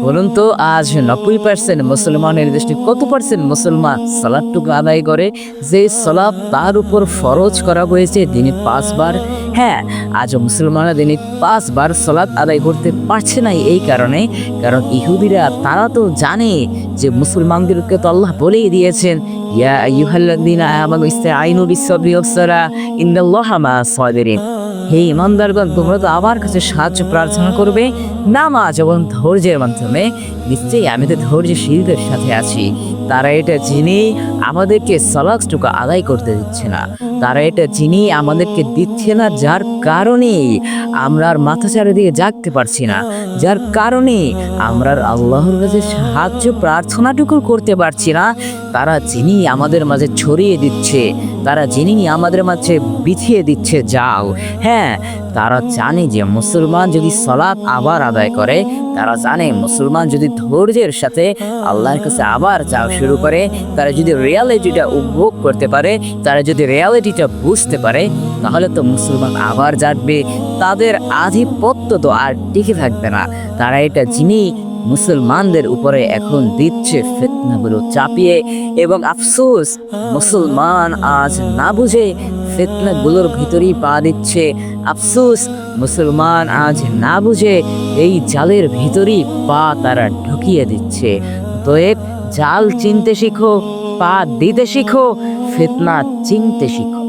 বলুন তো আজ 90% মুসলমানের দেশে কত পার্সেন্ট মুসলমান সালাদটুকু আদায় করে, যে সালাত তার উপর ফরজ করা হয়েছে দিনে 5 বার। হ্যাঁ, আজ মুসলমানরা দিনে 5 বার সালাত আদায় করতে পারছে না। এই কারণে, কারণ ইহুদিরা তারা তো জানে যে মুসলমানদেরকে তো আল্লাহ বলেই দিয়েছেন, ইয়া আইয়ুহাল্লাযীনা আমানু ইসতাঈনু বিস-সাবরি ওয়াস-সালাহ ইন্নাল্লাহা মা'আস সাবিরিন। হে ইমানদারগণ, তোমরা তো আমার কাছে সাহায্য প্রার্থনা করবে নামাজ এবং ধৈর্যের মাধ্যমে। নিশ্চয়ই আমি তো ধৈর্যশীলদের সাথে আছি। তারা এটা জেনেই আমাদেরকে সালাতটুকু আদায় করতে দিচ্ছে না। তারা এটা জেনেই আমাদেরকে দিচ্ছে না, যার কারণে আমরা আর মাথা চারিদিকে জাগতে পারছি না, যার কারণে আমরা আর আল্লাহর কাছে সাহায্য প্রার্থনাটুকু করতে পারছি না। তারা জেনেই আমাদের মাঝে ছড়িয়ে দিচ্ছে, তারা জেনেই আমাদের মাঝে বিছিয়ে দিচ্ছে যাও। হ্যাঁ, তারা জানে যে মুসলমান যদি সালাত আবার আদায় করে, তারা জানে মুসলমান যদি ধৈর্যের সাথে আল্লাহর কাছে আবার যাওয়া শুরু করে, তারা যদি রিয়ালিটিটা উপভোগ করতে পারে, তারা যদি রিয়ালিটিটা বুঝতে পারে, তাহলে তো মুসলমান আবার জাগবে। তাদের আধিপত্য তো আর টিকে থাকবে না। তারা এটা জেনেই মুসলমানদের উপরে এখন দিচ্ছে ফিতনাগুলো চাপিয়ে। এবং আফসোস, মুসলমান আজ না বুঝে ফিতনাগুলোর ভিতরেই পা দিচ্ছে। আফসোস, মুসলমান আজ না বুঝে এই জালের ভিতরেই পা তারা ঢুকিয়ে দিচ্ছে। অতএব জাল চিনতে শিখো, পা দিতে শিখো, ফিতনা চিনতে শিখো।